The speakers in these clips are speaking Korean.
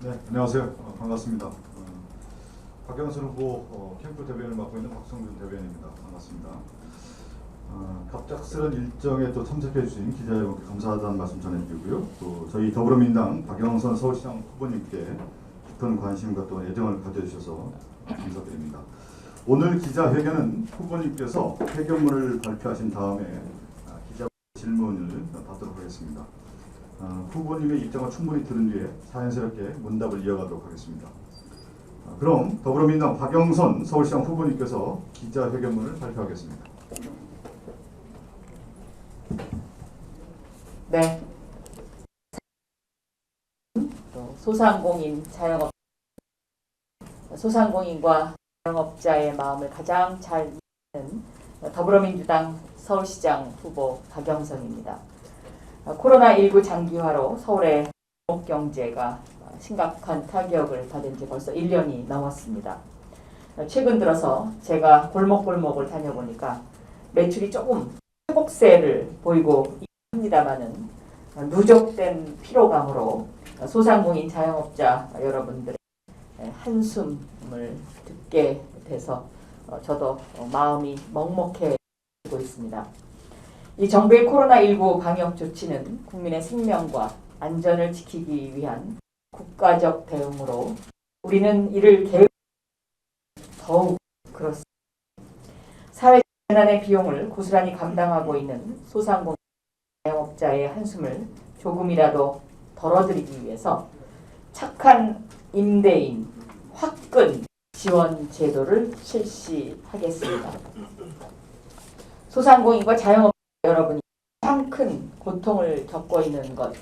네, 안녕하세요. 반갑습니다. 박영선 후보 캠프 대변을 맡고 있는 박성준 대변인입니다. 반갑습니다. 갑작스런 일정에 또 참석해 주신 기자 여러분께 감사하다는 말씀 전해드리고요. 또 저희 더불어민주당 박영선 서울시장 후보님께 깊은 관심과 또 애정을 가져주셔서 감사드립니다. 오늘 기자회견은 후보님께서 회견문을 발표하신 다음에 기자 질문을 받도록 하겠습니다. 후보님의 입장을 충분히 들은 뒤에 자연스럽게 문답을 이어가도록 하겠습니다. 그럼 더불어민주당 박영선 서울시장 후보님께서 기자회견문을 발표하겠습니다. 네. 소상공인과 자영업자의 마음을 가장 잘 이해하는 더불어민주당 서울시장 후보 박영선입니다. 코로나19 장기화로 서울의 경제가 심각한 타격을 받은 지 벌써 1년이 넘었습니다. 최근 들어서 제가 골목골목을 다녀보니까 매출이 조금 회복세를 보이고 합니다마는 누적된 피로감으로 소상공인 자영업자 여러분들의 한숨을 듣게 돼서 저도 마음이 먹먹해지고 있습니다. 이 정부의 코로나19 방역 조치는 국민의 생명과 안전을 지키기 위한 국가적 대응으로 우리는 이를 더욱 그렇습니다. 사회재난의 비용을 고스란히 감당하고 있는 소상공인 자영업자의 한숨을 조금이라도 덜어드리기 위해서 착한 임대인 화끈 지원 제도를 실시하겠습니다. 소상공인과 자영업자 여러분이 가장 큰 고통을 겪고 있는 것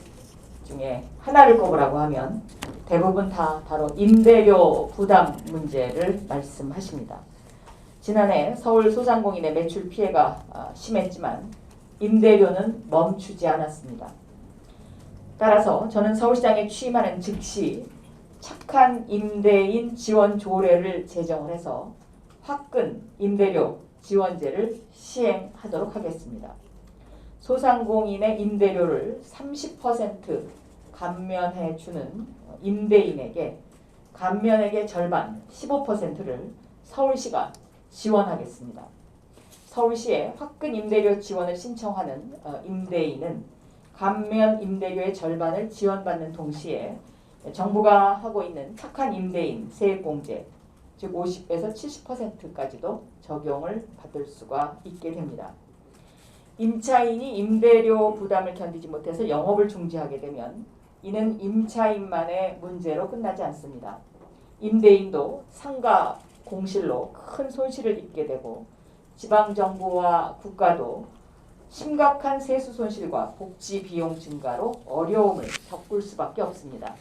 중에 하나를 꼽으라고 하면 대부분 다 바로 임대료 부담 문제를 말씀하십니다. 지난해 서울 소상공인의 매출 피해가 심했지만 임대료는 멈추지 않았습니다. 따라서 저는 서울시장에 취임하는 즉시 착한 임대인 지원 조례를 제정을 해서 화끈 임대료 지원제를 시행하도록 하겠습니다. 소상공인의 임대료를 30% 감면해주는 임대인에게 감면액의 절반 15%를 서울시가 지원하겠습니다. 서울시에 화끈 임대료 지원을 신청하는 임대인은 감면 임대료의 절반을 지원받는 동시에 정부가 하고 있는 착한 임대인 세액공제 즉 50에서 70%까지도 적용을 받을 수가 있게 됩니다. 임차인이 임대료 부담을 견디지 못해서 영업을 중지하게 되면 이는 임차인만의 문제로 끝나지 않습니다. 임대인도 상가 공실로 큰 손실을 입게 되고 지방정부와 국가도 심각한 세수 손실과 복지 비용 증가로 어려움을 겪을 수밖에 없습니다.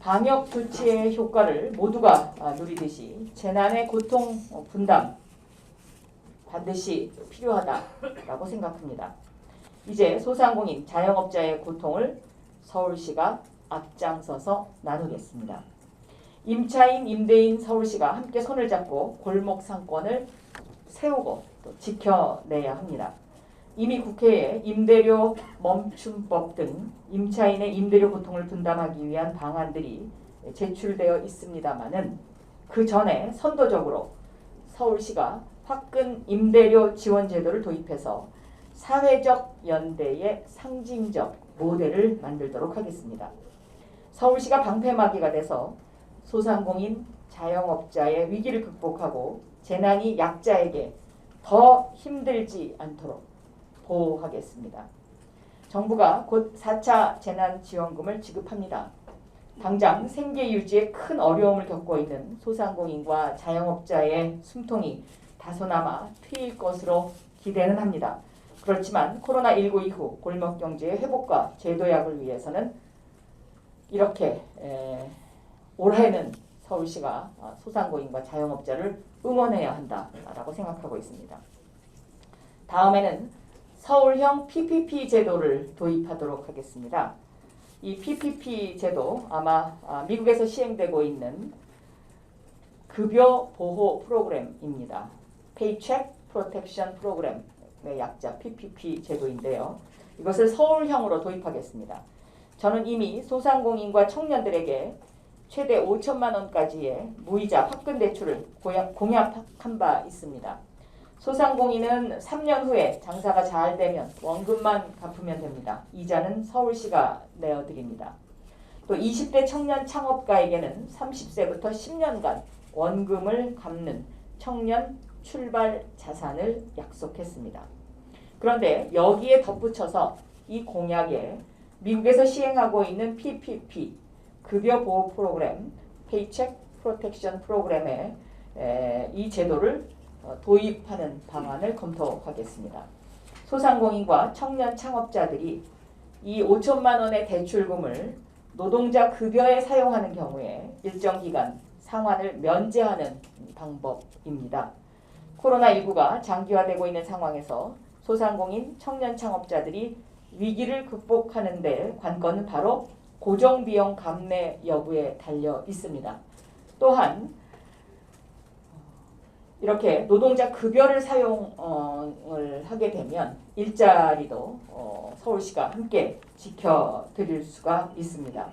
방역 조치의 효과를 모두가 누리듯이 재난의 고통 분담 반드시 필요하다라고 생각합니다. 이제 소상공인 자영업자의 고통을 서울시가 앞장서서 나누겠습니다. 임차인, 임대인 서울시가 함께 손을 잡고 골목 상권을 세우고 또 지켜내야 합니다. 이미 국회에 임대료 멈춤법 등 임차인의 임대료 고통을 분담하기 위한 방안들이 제출되어 있습니다마는 그 전에 선도적으로 서울시가 화끈 임대료 지원 제도를 도입해서 사회적 연대의 상징적 모델을 만들도록 하겠습니다. 서울시가 방패막이가 돼서 소상공인 자영업자의 위기를 극복하고 재난이 약자에게 더 힘들지 않도록 보호하겠습니다. 정부가 곧 4차 재난지원금을 지급합니다. 당장 생계 유지에 큰 어려움을 겪고 있는 소상공인과 자영업자의 숨통이 다소나마 트일 것으로 기대는 합니다. 그렇지만 코로나19 이후 골목경제의 회복과 재도약을 위해서는 이렇게 올해는 서울시가 소상공인과 자영업자를 응원해야 한다라고 생각하고 있습니다. 다음에는 서울형 PPP 제도를 도입하도록 하겠습니다. 이 PPP 제도 아마 미국에서 시행되고 있는 급여 보호 프로그램입니다. Paycheck Protection Program의 약자 PPP 제도인데요. 이것을 서울형으로 도입하겠습니다. 저는 이미 소상공인과 청년들에게 최대 5천만 원까지의 무이자 화끈 대출을 공약한 바 있습니다. 소상공인은 3년 후에 장사가 잘 되면 원금만 갚으면 됩니다. 이자는 서울시가 내어드립니다. 또 20대 청년 창업가에게는 30세부터 10년간 원금을 갚는 청년 출발 자산을 약속했습니다. 그런데 여기에 덧붙여서 이 공약에 미국에서 시행하고 있는 PPP, 급여 보호 프로그램, 페이첵 프로텍션 프로그램에 이 제도를 도입하는 방안을 검토하겠습니다. 소상공인과 청년 창업자들이 이 5천만 원의 대출금을 노동자 급여에 사용하는 경우에 일정 기간 상환을 면제하는 방법입니다. 코로나19가 장기화되고 있는 상황에서 소상공인, 청년 창업자들이 위기를 극복하는 데 관건은 바로 고정비용 감내 여부에 달려 있습니다. 또한 이렇게 노동자 급여를 사용을 하게 되면 일자리도 서울시가 함께 지켜드릴 수가 있습니다.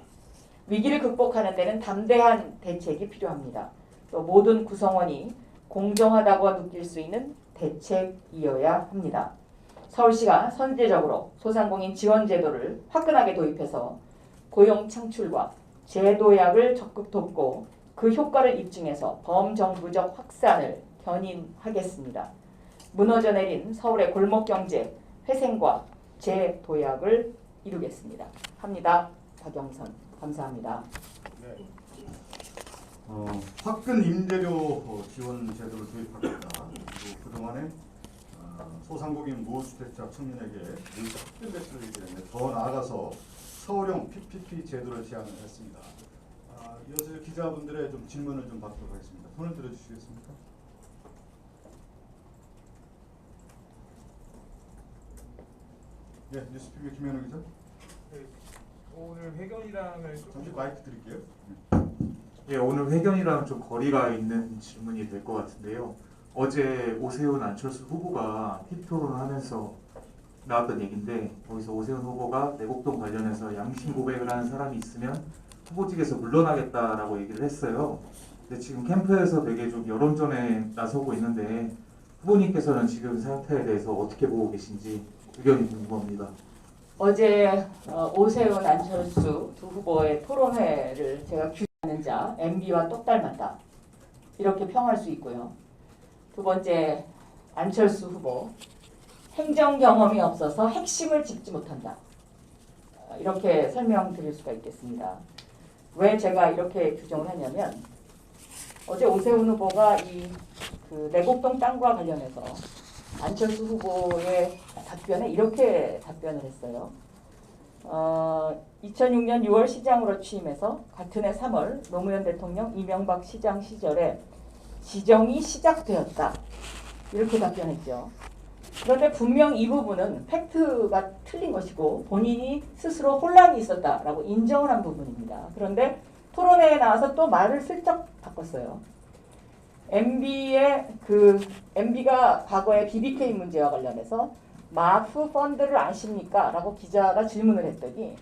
위기를 극복하는 데는 담대한 대책이 필요합니다. 또 모든 구성원이 공정하다고 느낄 수 있는 대책이어야 합니다. 서울시가 선제적으로 소상공인 지원 제도를 화끈하게 도입해서 고용 창출과 제도약을 적극 돕고 그 효과를 입증해서 범정부적 확산을 견인하겠습니다. 무너져 내린 서울의 골목경제 회생과 재도약을 이루겠습니다. 합니다. 박영선 감사합니다. 네. 화끈 임대료 지원 제도를 도입하겠다. 그리고 그동안에 소상공인 무주택자 청년에게 무이자 화끈 대출을 얘기했는데 더 나아가서 서울형 PPP 제도를 제안을 했습니다. 이어서 기자분들의 좀 질문을 좀 받도록 하겠습니다. 손을 들어주시겠습니까? 네, 뉴스피비의 김현우 기자. 네, 오늘 회견이랑은 잠시 마이크 드릴게요. 예, 오늘 회견이랑 좀 거리가 있는 질문이 될 것 같은데요. 어제 오세훈 안철수 후보가 TV토론을 하면서 나왔던 얘기인데 거기서 오세훈 후보가 내곡동 관련해서 양심 고백을 하는 사람이 있으면 후보직에서 물러나겠다라고 얘기를 했어요. 근데 지금 캠프에서 되게 좀 여론전에 나서고 있는데 후보님께서는 지금 상태에 대해서 어떻게 보고 계신지 의견이 궁금합니다. 어제 오세훈 안철수 두 후보의 토론회를 제가 규정하는 자 MB와 똑 닮았다 이렇게 평할 수 있고요. 두 번째 안철수 후보 행정 경험이 없어서 핵심을 짚지 못한다 이렇게 설명드릴 수가 있겠습니다. 왜 제가 이렇게 규정을 하냐면 어제 오세훈 후보가 그 내곡동 땅과 관련해서 안철수 후보의 답변에 이렇게 답변을 했어요. 2006년 6월 시장으로 취임해서 같은 해 3월 노무현 대통령 이명박 시장 시절에 지정이 시작되었다. 이렇게 답변했죠. 그런데 분명 이 부분은 팩트가 틀린 것이고 본인이 스스로 혼란이 있었다라고 인정을 한 부분입니다. 그런데 토론회에 나와서 또 말을 슬쩍 바꿨어요. MB가 과거의 BBK 문제와 관련해서 마프 펀드를 아십니까? 라고 기자가 질문을 했더니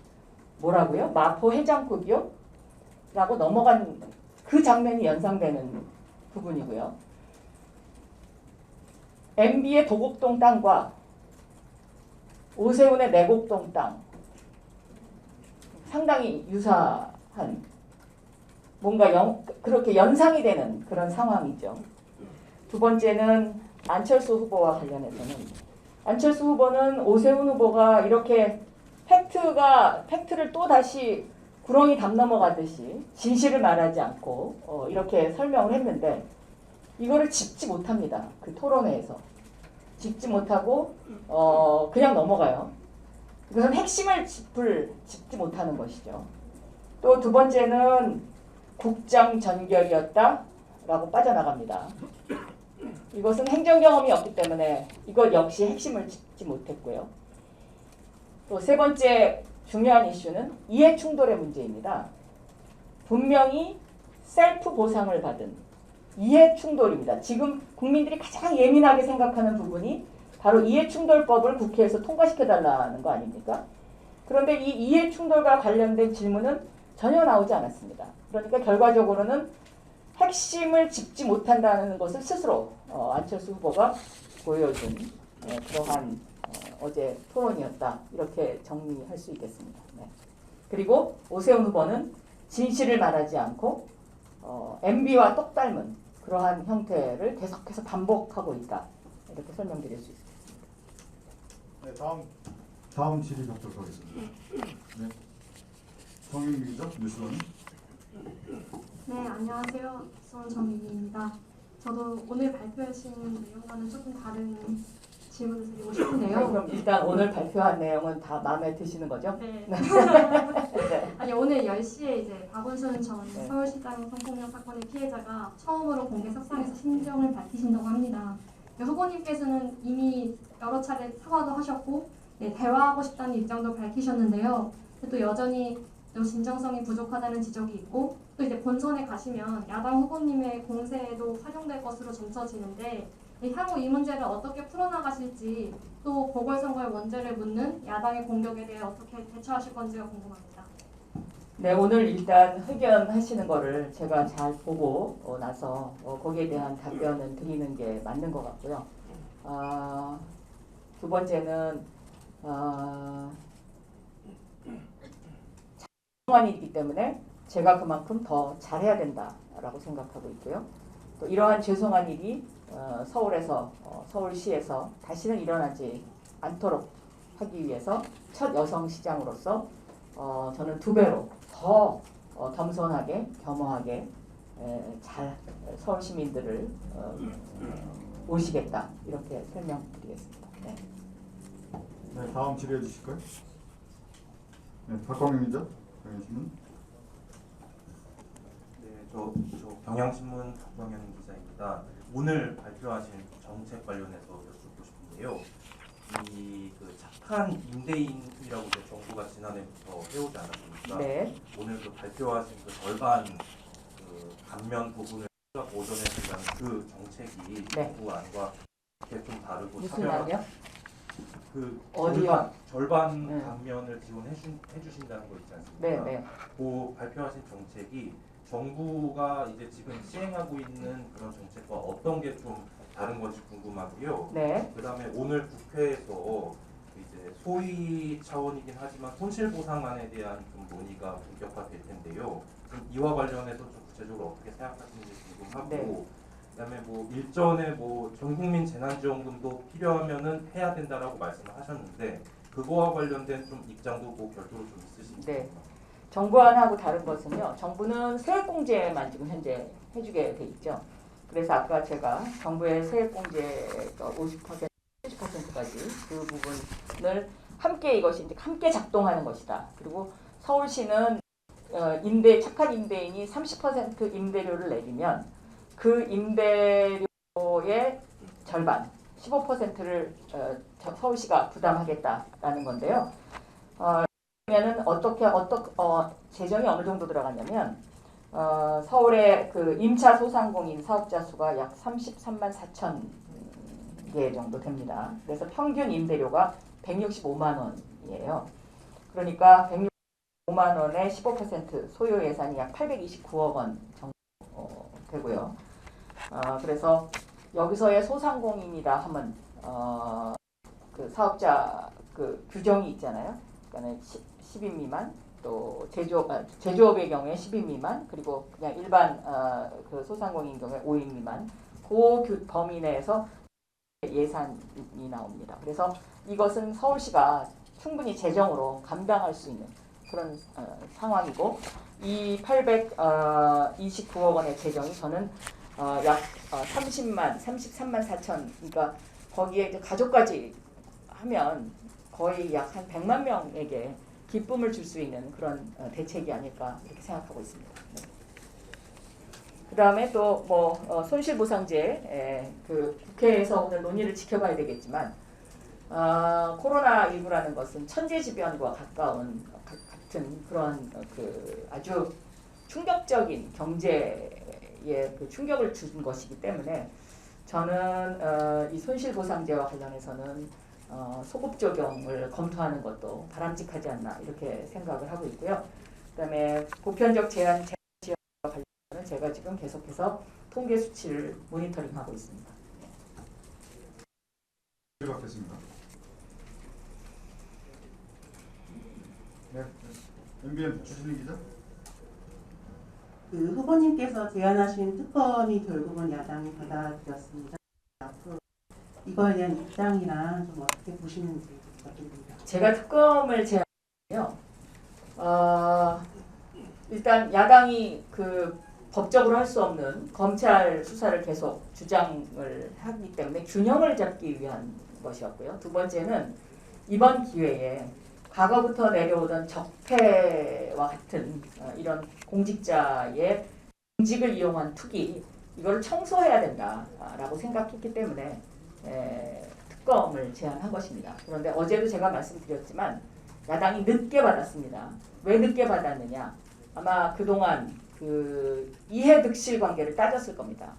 뭐라고요? 마포 해장국이요? 라고 넘어간 그 장면이 연상되는 부분이고요. MB의 도곡동 땅과 오세훈의 내곡동 땅 상당히 유사한 뭔가 그렇게 연상이 되는 그런 상황이죠. 두 번째는 안철수 후보와 관련해서는 안철수 후보는 오세훈 후보가 이렇게 팩트를 또 다시 구렁이 담 넘어가듯이 진실을 말하지 않고 이렇게 설명을 했는데 이거를 짚지 못합니다. 그 토론회에서 짚지 못하고 그냥 넘어가요. 그것은 핵심을 짚지 못하는 것이죠. 또 두 번째는 국정 전결이었다라고 빠져나갑니다. 이것은 행정 경험이 없기 때문에 이것 역시 핵심을 짚지 못했고요. 또 세 번째 중요한 이슈는 이해 충돌의 문제입니다. 분명히 셀프 보상을 받은 이해 충돌입니다. 지금 국민들이 가장 예민하게 생각하는 부분이 바로 이해 충돌법을 국회에서 통과시켜달라는 거 아닙니까? 그런데 이 이해 충돌과 관련된 질문은 전혀 나오지 않았습니다. 그러니까 결과적으로는 핵심을 짚지 못한다는 것을 스스로 안철수 후보가 보여준 그러한 어제 토론이었다. 이렇게 정리할 수 있겠습니다. 네. 그리고 오세훈 후보는 진실을 말하지 않고 MB와 똑 닮은 그러한 형태를 계속해서 반복하고 있다. 이렇게 설명드릴 수 있습니다. 네, 다음 질의 갖도록 하겠습니다. 네. 정윤기 기자, 뉴스원. 네, 안녕하세요. 수원 정민희입니다. 저도 오늘 발표하신 내용과는 조금 다른 질문을 드리고 네, 싶은데요. 그럼 일단 오늘 발표한 내용은 다 마음에 드시는 거죠? 네. 네. 아니 오늘 10시에 이제 박원순 전 네. 서울시장 성폭력 사건의 피해자가 처음으로 공개 석상에서 심정을 밝히신다고 합니다. 후보님께서는 이미 여러 차례 사과도 하셨고 네, 대화하고 싶다는 입장도 밝히셨는데요. 또 여전히 좀 진정성이 부족하다는 지적이 있고 또 이제 본선에 가시면 야당 후보님의 공세에도 활용될 것으로 점쳐지는데 향후 이 문제를 어떻게 풀어나가실지 또 보궐선거의 원죄를 묻는 야당의 공격에 대해 어떻게 대처하실 건지가 궁금합니다. 네, 오늘 일단 회견하시는 거를 제가 잘 보고 나서 거기에 대한 답변을 드리는 게 맞는 것 같고요. 두 번째는 장관이기 때문에 제가 그만큼 더 잘해야 된다라고 생각하고 있고요. 또 이러한 죄송한 일이 서울시에서 다시는 일어나지 않도록 하기 위해서 첫 여성 시장으로서 저는 두 배로 더 겸손하게 겸허하게 잘 서울 시민들을 모시겠다 이렇게 설명드리겠습니다. 네. 네, 다음 질의해 주실까요? 네, 박광민 기자, 경향신문. 네, 저 경향신문 박광현 기자입니다. 오늘 발표하신 정책 관련해서 여쭙고 싶은데요. 그 착한 임대인이라고 이제 정부가 지난해부터 해오지 않았습니까? 네. 오늘 그 발표하신 그 절반 그 감면 부분을 오전에 준다는 그 정책이 네. 정부 안과 이렇게 좀 다르고 무슨 말이요? 그 어디요? 절반 네. 감면을 지원해주신다는 거 있지 않습니까? 네, 네. 그 발표하신 정책이 정부가 이제 지금 시행하고 있는 그런 정책과 어떤 게 좀 다른 건지 궁금하고요. 네. 그다음에 오늘 국회에서 이제 소위 차원이긴 하지만 손실보상안에 대한 좀 논의가 본격화될 텐데요. 좀 이와 관련해서 좀 구체적으로 어떻게 생각하시는지 궁금하고, 네. 그다음에 뭐 일전에 뭐 전국민 재난지원금도 필요하면은 해야 된다라고 말씀을 하셨는데 그거와 관련된 좀 입장도 뭐 별도로 좀 있으신지. 네. 정부안하고 다른 것은요. 정부는 세액공제만 지금 현재 해주게 돼 있죠. 그래서 아까 제가 정부의 세액공제가 50%, 70%까지 그 부분을 함께 이것이 이제 함께 작동하는 것이다. 그리고 서울시는 착한 임대인이 30% 임대료를 내리면 그 임대료의 절반, 15%를 서울시가 부담하겠다라는 건데요. 그러면은 재정이 어느 정도 들어가냐면 서울의 그 임차 소상공인 사업자 수가 약 33만 4천 개 정도 됩니다. 그래서 평균 임대료가 165만 원이에요. 그러니까 165만 원에 15% 소요 예산이 약 829억 원 정도 되고요. 그래서 여기서의 소상공인이라 하면 그 사업자 그 규정이 있잖아요. 그러니까 10인 미만, 또 제조업의 경우에 10인 미만, 그리고 그냥 일반 그 소상공인 경우에 5인 미만, 그 범위 내에서 예산이 나옵니다. 그래서 이것은 서울시가 충분히 재정으로 감당할 수 있는 그런 상황이고, 이 829억 원의 재정이 저는 약 33만 4천, 그러니까 거기에 이제 가족까지 하면 거의 약 한 100만 명에게 기쁨을 줄 수 있는 그런 대책이 아닐까 이렇게 생각하고 있습니다. 네. 그다음에 또 뭐 손실보상제, 그 국회에서 오늘 논의를 지켜봐야 되겠지만 코로나19라는 것은 천재지변과 가까운 같은 그런 그 아주 충격적인 경제에 그 충격을 준 것이기 때문에 저는 이 손실보상제와 관련해서는 소급 적용을 검토하는 것도 바람직하지 않나 이렇게 생각을 하고 있고요. 그다음에 보편적 제한 지역과 관련해서는 제가 지금 계속해서 통계 수치를 모니터링하고 있습니다. 받겠습니다. 네, MBN 주진희 기자. 그 후보님께서 제안하신 특검이 결국은 야당이 받아들였습니다. 앞으로 이거에 대한 입장이랑 좀 어떻게 보시는지 부탁드립니다. 제가 특검을 제안하면요. 일단 야당이 그 법적으로 할 수 없는 검찰 수사를 계속 주장을 하기 때문에 균형을 잡기 위한 것이었고요. 두 번째는 이번 기회에 과거부터 내려오던 적폐와 같은 이런 공직자의 공직을 이용한 투기 이걸 청소해야 된다라고 생각했기 때문에 특검을 제안한 것입니다. 그런데 어제도 제가 말씀드렸지만 야당이 늦게 받았습니다. 왜 늦게 받았느냐? 아마 그동안 그 이해득실 관계를 따졌을 겁니다.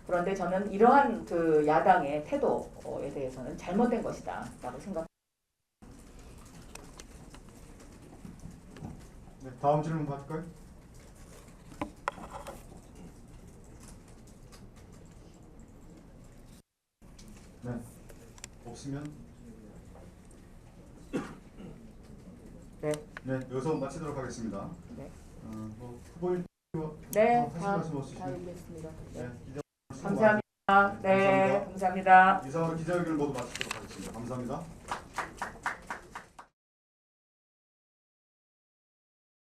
그런데 저는 이러한 그 야당의 태도에 대해서는 잘못된 것이다라고 생각합니다. 네, 다음 질문 받을까요? 네, 없으면 네. 네, 여기서 마치도록 하겠습니다. 네. 후보님 네, 하실 말씀 없으시면 읽겠습니다. 네, 기자 감사합니다. 네, 감사합니다. 이상으로 기자회견을 모두 마치도록 하겠습니다. 감사합니다.